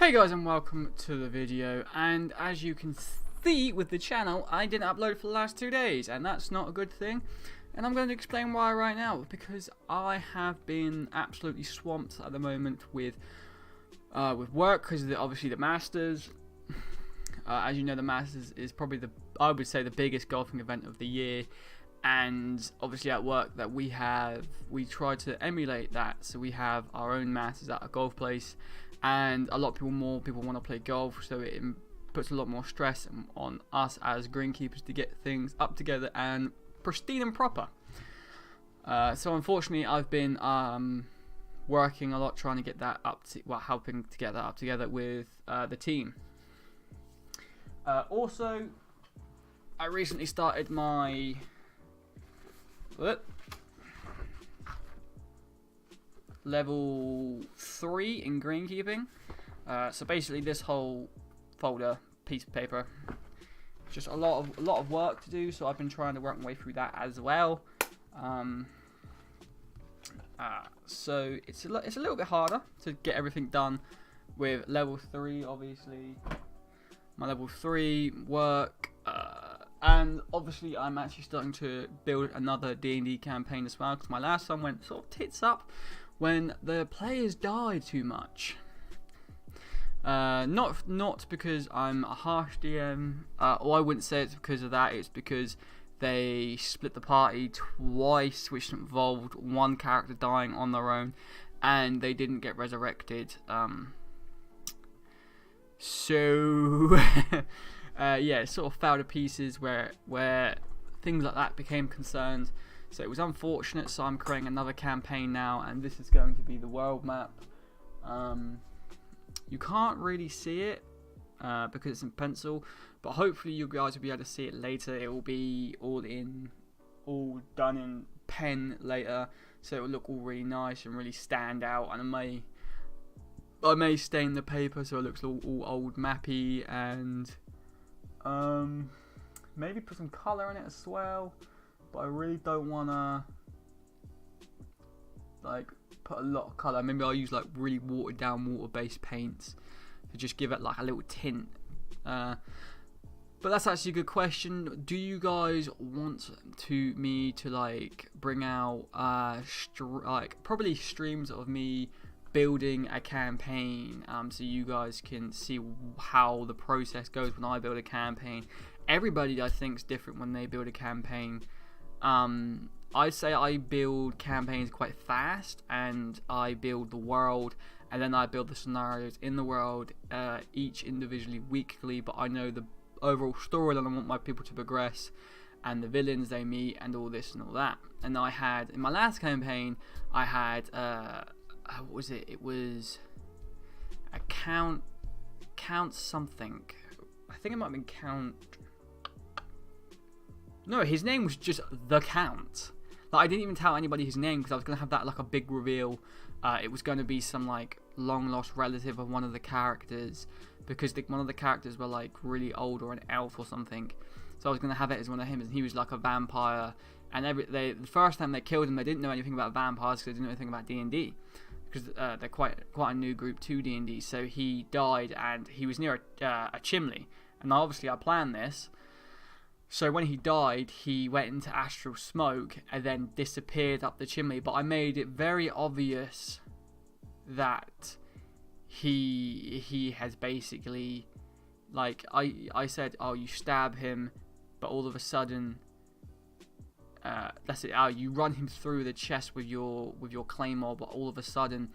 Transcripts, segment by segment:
Hey guys, and welcome to the video. And as you can see with the channel, I didn't upload for the last 2 days, and that's not a good thing. And I'm going to explain why right now, because I have been absolutely swamped at the moment with work, because obviously the Masters. As you know, the Masters is probably I would say the biggest golfing event of the year. And obviously at work that we try to emulate that. So we have our own Masters at a golf place, and a lot more people want to play golf, so it puts a lot more stress on us as greenkeepers to get things up together and pristine and proper. So unfortunately, I've been working a lot trying to get that helping to get that up together with the team. Also, I recently started my level 3 in greenkeeping. So basically, this whole piece of paper, just a lot of work to do. So I've been trying to work my way through that as well. So it's a little bit harder to get everything done with level 3. Obviously, my level 3 work. And obviously I'm actually starting to build another D&D campaign as well, because my last one went sort of tits up when the players died too much. Not because I'm a harsh DM, or I wouldn't say it's because of that. It's because they split the party twice, which involved one character dying on their own, and they didn't get resurrected. So yeah, it sort of fell to pieces where things like that became concerned. So it was unfortunate. So I'm creating another campaign now, and this is going to be the world map. You can't really see it because it's in pencil, but hopefully you guys will be able to see it later. It will be all done in pen later, so it will look all really nice and really stand out. And I may stain the paper so it looks all old mappy, and maybe put some colour in it as well, but I really don't want to put a lot of colour. Maybe I'll use really watered down water-based paints to just give it a little tint. But that's actually a good question. Do you guys want me to bring out probably streams of me building a campaign, so you guys can see how the process goes when I build a campaign? Everybody, I think, is different when they build a campaign. I'd say I build campaigns quite fast, and I build the world, and then I build the scenarios in the world, each individually, weekly. But I know the overall story that I want my people to progress, and the villains they meet, and all this and all that. And I had, in my last campaign, I had what was it? It was a Count something. I think it might have been Count. No, his name was just the Count. I didn't even tell anybody his name because I was gonna have that a big reveal. It was going to be some long lost relative of one of the characters, because one of the characters were really old, or an elf or something. So I was gonna have it as one of him, and he was like a vampire. And the first time they killed him, they didn't know anything about vampires because they didn't know anything about D&D. Because they're quite a new group to D&D. So he died, and he was near a chimney. And obviously I planned this. So when he died, he went into astral smoke and then disappeared up the chimney. But I made it very obvious that he has basically, I said, oh, you stab him, but all of a sudden, that's it. You run him through the chest with your claymore, but all of a sudden,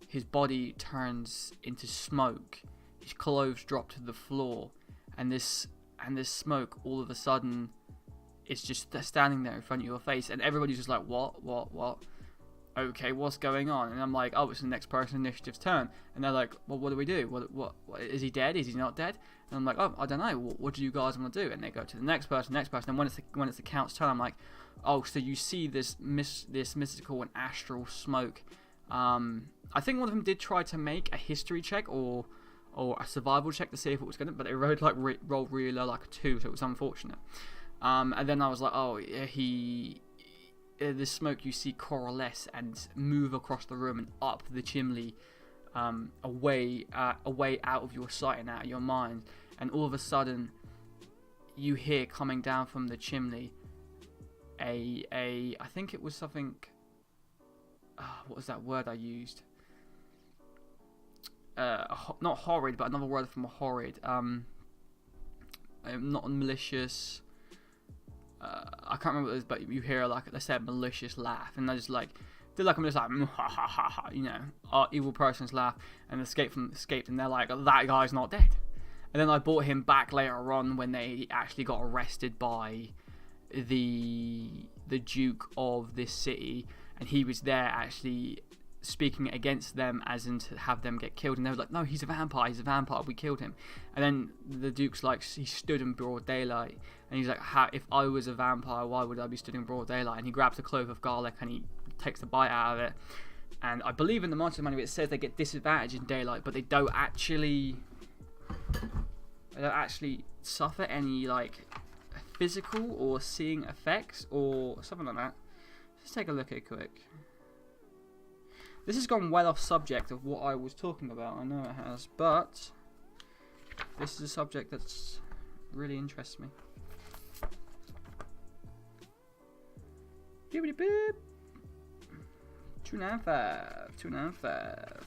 his body turns into smoke. His clothes drop to the floor, and this smoke all of a sudden is just standing there in front of your face, and everybody's just like, what? Okay, what's going on? And I'm like, oh, it's the next person initiative's turn. And they're like, well, what do we do? What is he dead? Is he not dead? And I'm like, oh, I don't know. What do you guys want to do? And they go to the next person. And when it's the Count's turn, I'm like, oh, so you see this mystical and astral smoke. I think one of them did try to make a history check or a survival check to see if it was gonna, but it rolled really low, a 2, so it was unfortunate. And then I was like, oh, the smoke you see coalesce and move across the room and up the chimney a way out of your sight and out of your mind, and all of a sudden you hear coming down from the chimney I think it was something. What was that word I used? Not horrid, but another word from horrid. Not malicious. I can't remember what it is, but you hear like, let's say, a malicious laugh, and they're just like, I'm just like, ha ha ha ha, you know, our evil person's laugh, and escaped, and they're like, that guy's not dead. And then I brought him back later on when they actually got arrested by the Duke of this city, and he was there actually speaking against them, as in to have them get killed, and they were like, no, he's a vampire, we killed him. And then the Duke's like, he stood in broad daylight, and he's like, if I was a vampire, why would I be stood in broad daylight? And he grabs a clove of garlic and he takes a bite out of it, and I believe in the Monster Manual it says they get disadvantage in daylight, but they don't actually suffer any like physical or seeing effects or something like that. Let's take a look at it quick. This has gone well off subject of what I was talking about, I know it has, but this is a subject that's really interests me. Bibbidi bib. 295. 295.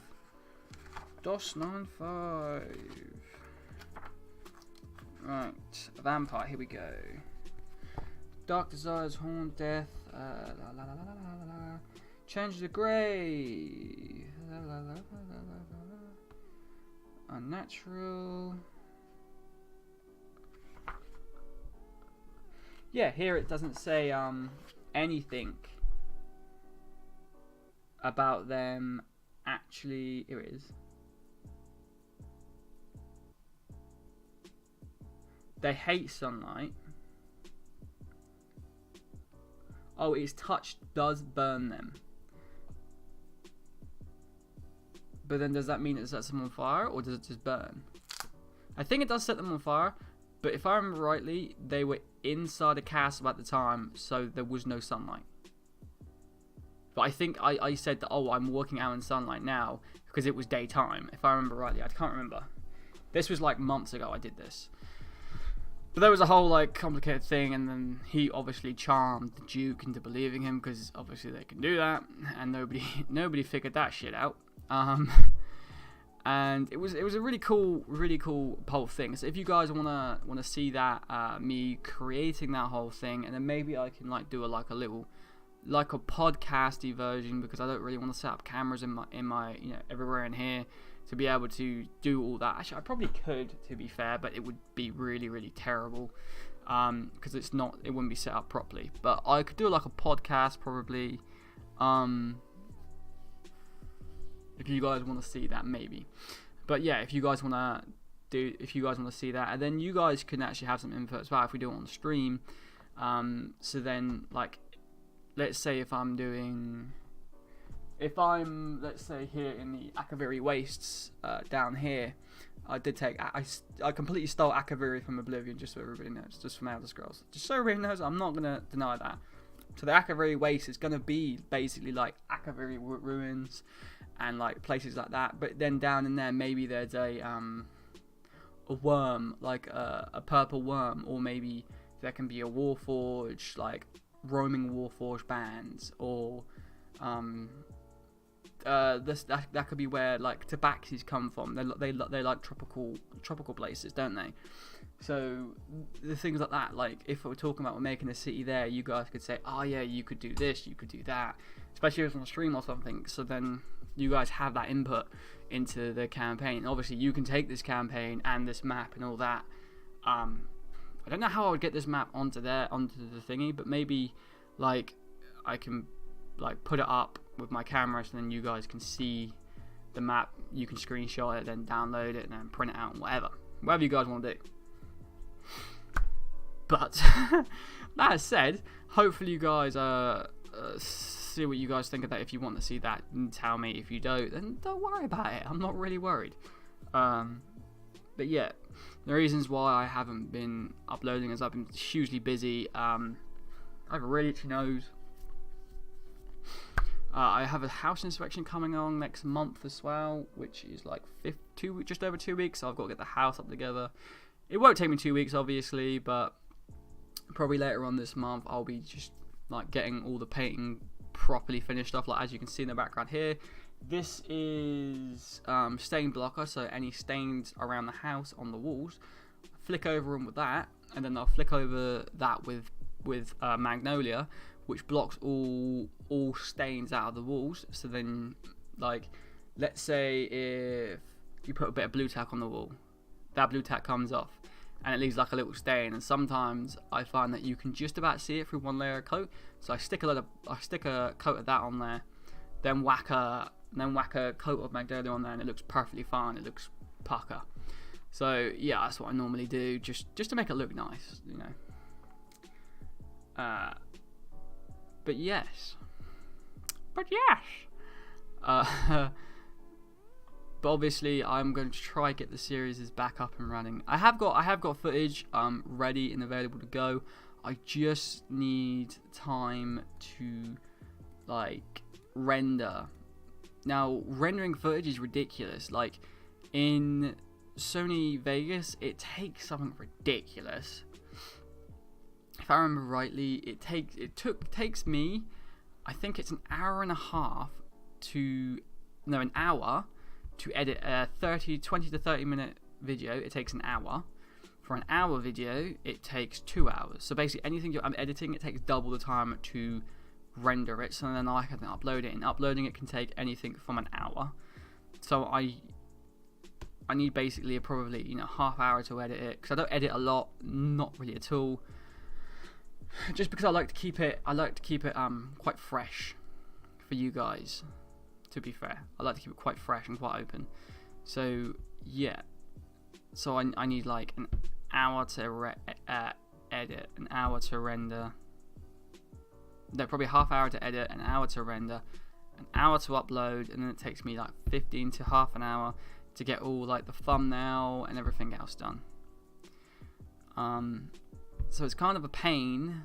Right, a vampire, here we go. Dark desires, horn, death, change the grey, unnatural. Yeah, here it doesn't say anything about them actually. Here it is. They hate sunlight. Oh, its touch does burn them. But then does that mean it sets them on fire, or does it just burn? I think it does set them on fire, but if I remember rightly, they were inside a castle at the time, so there was no sunlight. But I think I said that, oh, I'm walking out in sunlight now, because it was daytime, if I remember rightly. I can't remember. This was like months ago I did this. But there was a whole like complicated thing, and then he obviously charmed the Duke into believing him, because obviously they can do that, and nobody figured that shit out. And it was a really cool whole thing. So if you guys wanna see that, me creating that whole thing, and then maybe I can like do a little podcasty version, because I don't really want to set up cameras in my you know, everywhere in here to be able to do all that. Actually, I probably could, to be fair, but it would be really terrible, because it wouldn't be set up properly. But I could do like a podcast probably, if you guys want to see that, maybe. But yeah, if you guys want to see that, and then you guys can actually have some input as well if we do it on the stream. So then, like, let's say if I'm let's say here in the Akaviri Wastes, down here, I completely stole Akaviri from Oblivion, just so everybody knows, just from Elder Scrolls, just so everybody knows. I'm not gonna deny that. So the Akaviri Waste is gonna be basically like Akaviri ruins and like places like that. But then down in there, maybe there's a worm, like a purple worm, or maybe there can be a Warforged, like roaming Warforged bands, or that could be where like tabaxis come from. They like tropical places, don't they? So the things like that, like if we're talking about making a city there, you guys could say, oh yeah, you could do this, you could do that, especially if it's on a stream or something. So then you guys have that input into the campaign. Obviously you can take this campaign and this map and all that. I don't know how I would get this map onto the thingy, but maybe like I can like put it up with my camera, so then you guys can see the map. You can screenshot it, then download it, and then print it out, and whatever you guys want to do. But that said, hopefully you guys see what you guys think of that. If you want to see that, and tell me. If you don't, then don't worry about it. I'm not really worried. But yeah, the reasons why I haven't been uploading is I've been hugely busy. I have a really itchy nose. I have a house inspection coming on next month as well, which is like just over 2 weeks. So I've got to get the house up together. It won't take me 2 weeks, obviously, but probably later on this month I'll be just like getting all the painting properly finished off. Like as you can see in the background here, this is stain blocker, so any stains around the house on the walls, flick over them with that, and then I'll flick over that with Magnolia, which blocks all stains out of the walls. So then, like, let's say if you put a bit of blue tack on the wall, that blue tack comes off and it leaves like a little stain, and sometimes I find that you can just about see it through one layer of coat. So I stick a coat of that on there, then whack a coat of Magnolia on there, and it looks perfectly fine. It looks pucker. So yeah, that's what I normally do, just to make it look nice, you know. But yes. But obviously, I'm going to try get the series back up and running. I have got footage ready and available to go. I just need time to like render. Now, rendering footage is ridiculous. Like in Sony Vegas, it takes something ridiculous. If I remember rightly, it takes me, I think it's an hour to edit a 20 to 30 minute video. It takes an hour. For an hour video, it takes 2 hours. So basically, anything I'm editing, it takes double the time to render it. So then I can upload it, and uploading it can take anything from an hour. So I need basically probably half hour to edit it, because I don't edit a lot, not really at all. Just because I like to keep it quite fresh for you guys. To be fair, I like to keep it quite fresh and quite open. So yeah, so I need like an hour to edit, an hour to render. No, probably half hour to edit, an hour to render, an hour to upload, and then it takes me like 15 to half an hour to get all like the thumbnail and everything else done. So it's kind of a pain.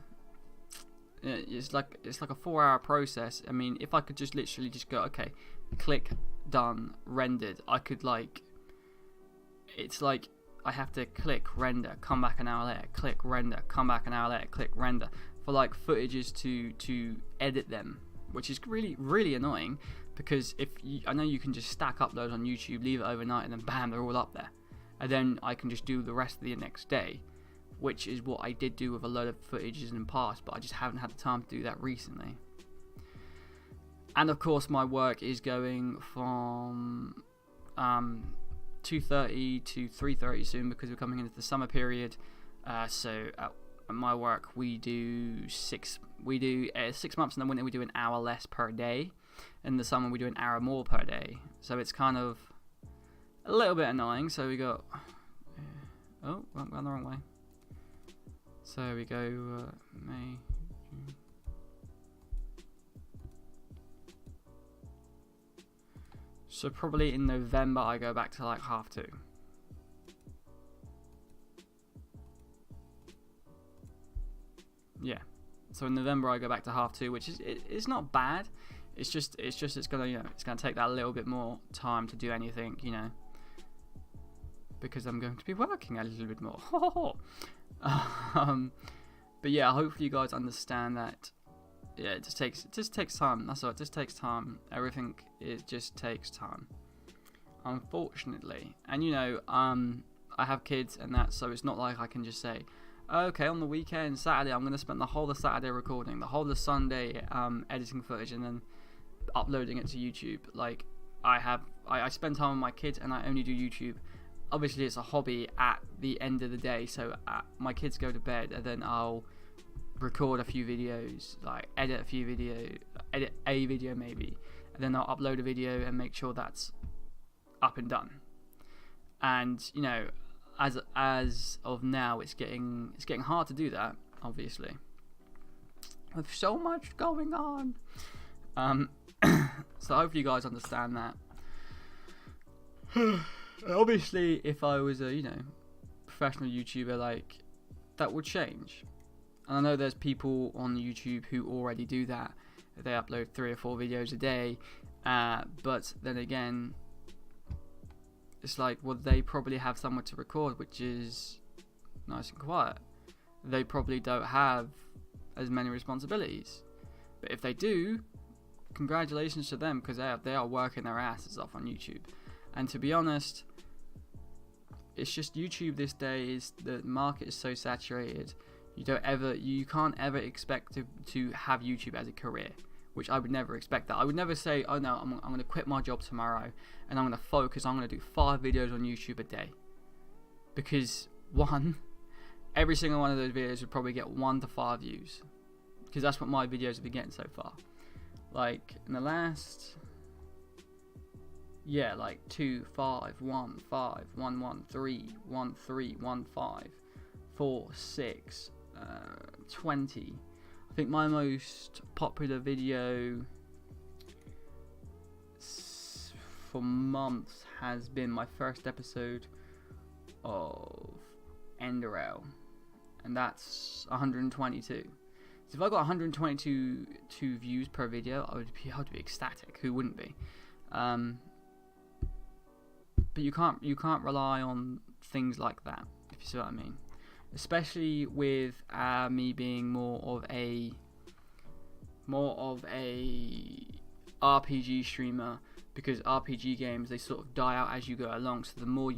It's like a 4-hour process. I mean, if I could just literally just go, okay, click, done, rendered, I could like, it's like I have to click, render, come back an hour later, click, render, come back an hour later, click, render, for like footages to edit them, which is really, really annoying, because I know you can just stack uploads on YouTube, leave it overnight, and then bam, they're all up there, and then I can just do the rest of the next day, which is what I did do with a load of footages in the past, but I just haven't had the time to do that recently. And of course, my work is going from 2:30 to 3:30 soon, because we're coming into the summer period. So at my work, we do 6 months in the winter. We do an hour less per day. In the summer, we do an hour more per day. So it's kind of a little bit annoying. So we got I'm going the wrong way. So we go May, June. So probably in November I go back to like 2:30. Yeah. So in November I go back to 2:30, which is it's not bad. It's gonna it's gonna take that a little bit more time to do anything, because I'm going to be working a little bit more. But yeah, hopefully you guys understand that. Yeah, it just takes time. That's all. It just takes time. Everything, it just takes time, unfortunately. And I have kids and that, so it's not like I can just say, okay, on the weekend, Saturday, I'm gonna spend the whole of Saturday recording, the whole of Sunday editing footage, and then uploading it to YouTube. Like I spend time with my kids, and I only do YouTube. Obviously, it's a hobby at the end of the day, so my kids go to bed, and then I'll record a few videos, like edit a video maybe, and then I'll upload a video and make sure that's up and done. And as of now, it's getting hard to do that, obviously, with so much going on. So hopefully you guys understand that. Obviously, if I was a professional YouTuber, like, that would change. And I know there's people on YouTube who already do that, they upload 3 or 4 videos a day. But then again, it's like, well, they probably have somewhere to record, which is nice and quiet. They probably don't have as many responsibilities. But if they do, congratulations to them, because they are working their asses off on YouTube. And to be honest, it's just YouTube this day is, the market is so saturated. You can't ever expect to have YouTube as a career, which I would never expect that. I would never say, oh no, I'm going to quit my job tomorrow and I'm going to focus, I'm going to do 5 videos on YouTube a day. Because one, every single one of those videos would probably get 1 to 5 views, because that's what my videos have been getting so far. Like in the last, like 2, 5, 1, 5, 1, 1, 3, 1, 3, 1, 5, 4, 6, 20. I think my most popular video for months has been my first episode of Enderale, and that's 122. So if I got 122 views per video, I would be ecstatic. Who wouldn't be? But you can't rely on things like that, if you see what I mean. Especially with me being more of a RPG streamer, because RPG games, they sort of die out as you go along. So the more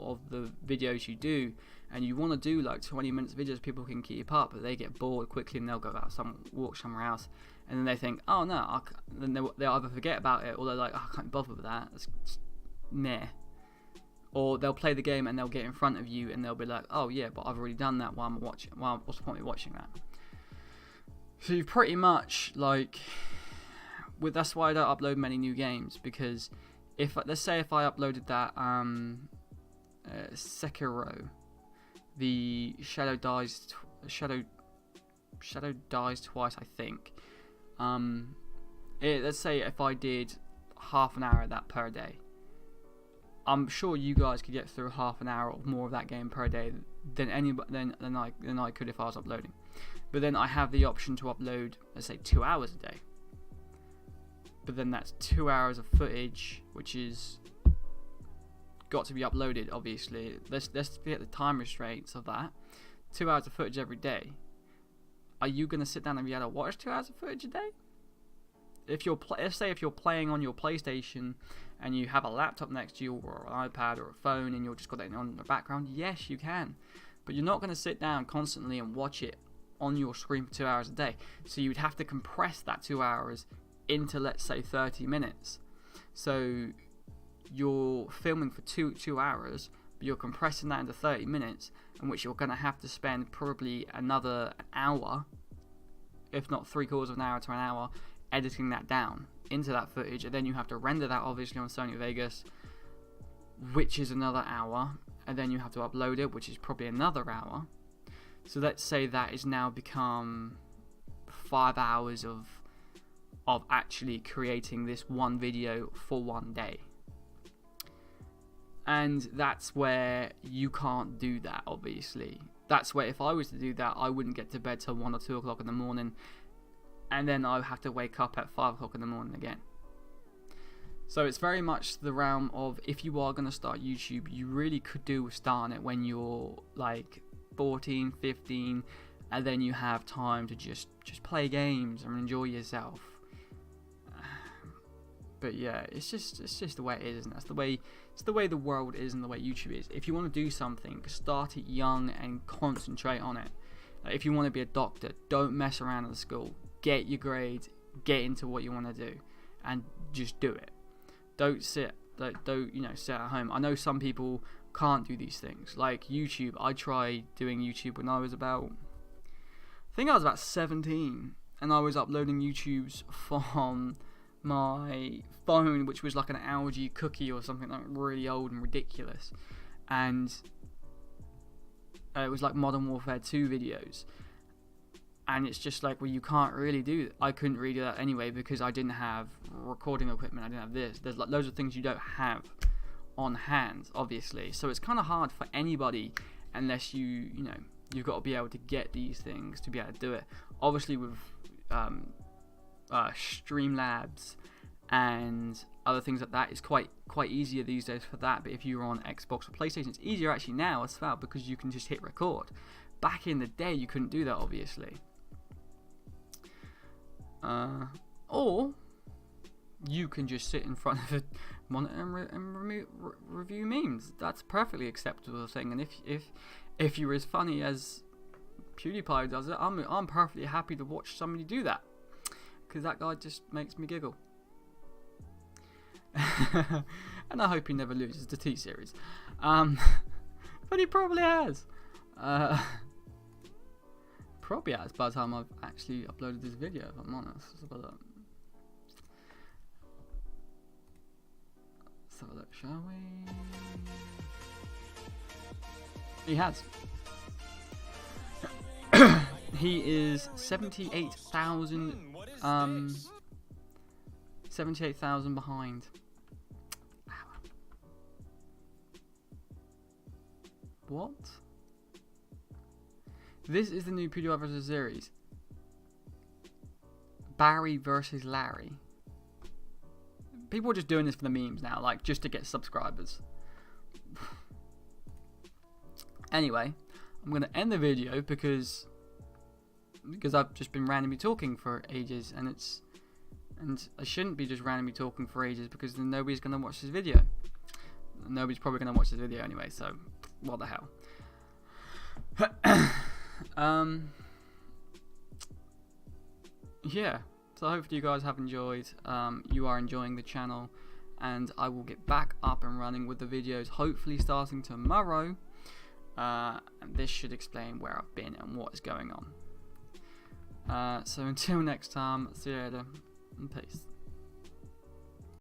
of the videos you do, and you want to do like 20 minutes videos, people can keep up, but they get bored quickly and they'll go out walk somewhere else, and then they think, oh no, then they'll either forget about it, or they're like, oh, I can't be bothered with that. It's meh. Or they'll play the game and they'll get in front of you and they'll be like, oh yeah, but I've already done that. What's the point of watching that? So you pretty much like, that's why I don't upload many new games, because let's say if I uploaded that Sekiro, the Shadow Dies Twice, I think. Let's say if I did half an hour of that per day, I'm sure you guys could get through half an hour or more of that game per day than I could if I was uploading. But then I have the option to upload, let's say, 2 hours a day. But then that's 2 hours of footage, which is got to be uploaded. Obviously, let's forget the time restraints of that. 2 hours of footage every day. Are you gonna sit down and be able to watch 2 hours of footage a day? Let's say if you're playing on your PlayStation and you have a laptop next to you, or an iPad or a phone, and you've just got that on in the background, yes, you can. But you're not going to sit down constantly and watch it on your screen for 2 hours a day. So you would have to compress that 2 hours into, let's say, 30 minutes. So you're filming for two hours, but you're compressing that into 30 minutes, in which you're going to have to spend probably another hour, if not 3/4 of an hour to an hour, editing that down into that footage, and then you have to render that obviously on Sony Vegas, which is another hour, and then you have to upload it, which is probably another hour. So let's say that is now become 5 hours of actually creating this one video for one day. And that's where you can't do that, obviously. That's where if I was to do that, I wouldn't get to bed till 1 or 2 o'clock in the morning, and then I would have to wake up at 5 o'clock in the morning again. So it's very much the realm of, if you are going to start YouTube, you really could do with starting it when you're like 14, 15, and then you have time to just play games and enjoy yourself. But yeah, it's just the way it is, and it's the way the world is, and the way YouTube is. If you want to do something, start it young and concentrate on it. Like, if you want to be a doctor, don't mess around at school. Get your grades, get into what you want to do, and just do it. Don't sit at home. I know some people can't do these things. Like YouTube, I tried doing YouTube when I was about 17, and I was uploading YouTubes from my phone, which was like an LG Cookie or something like really old and ridiculous, and it was like Modern Warfare 2 videos. And it's just like, well, you can't really do that. I couldn't really do that anyway, because I didn't have recording equipment. I didn't have this. There's like loads of things you don't have on hand, obviously. So it's kind of hard for anybody, unless you've got to be able to get these things to be able to do it. Obviously, with Streamlabs and other things like that. It's quite easier these days for that. But if you're on Xbox or PlayStation, it's easier actually now as well, because you can just hit record. Back in the day, you couldn't do that, obviously. Or you can just sit in front of a monitor and review memes. That's a perfectly acceptable thing. And if you're as funny as PewDiePie does it, I'm perfectly happy to watch somebody do that, because that guy just makes me giggle. And I hope he never loses the T-Series. But he probably has. Probably has by the time I've actually uploaded this video, if I'm honest. Let's have a look. Let's have a look, shall we? He has. He is 78,000 behind. What? This is the new PewDiePie vs. series. Barry versus Larry. People are just doing this for the memes now, like just to get subscribers. Anyway, I'm gonna end the video because I've just been randomly talking for ages, and I shouldn't be just randomly talking for ages, because then nobody's gonna watch this video. Nobody's probably gonna watch this video anyway, so what the hell. Yeah, so hopefully you guys have enjoyed. You are enjoying the channel, and I will get back up and running with the videos, hopefully starting tomorrow. And this should explain where I've been and what is going on. So until next time, see you later, and peace.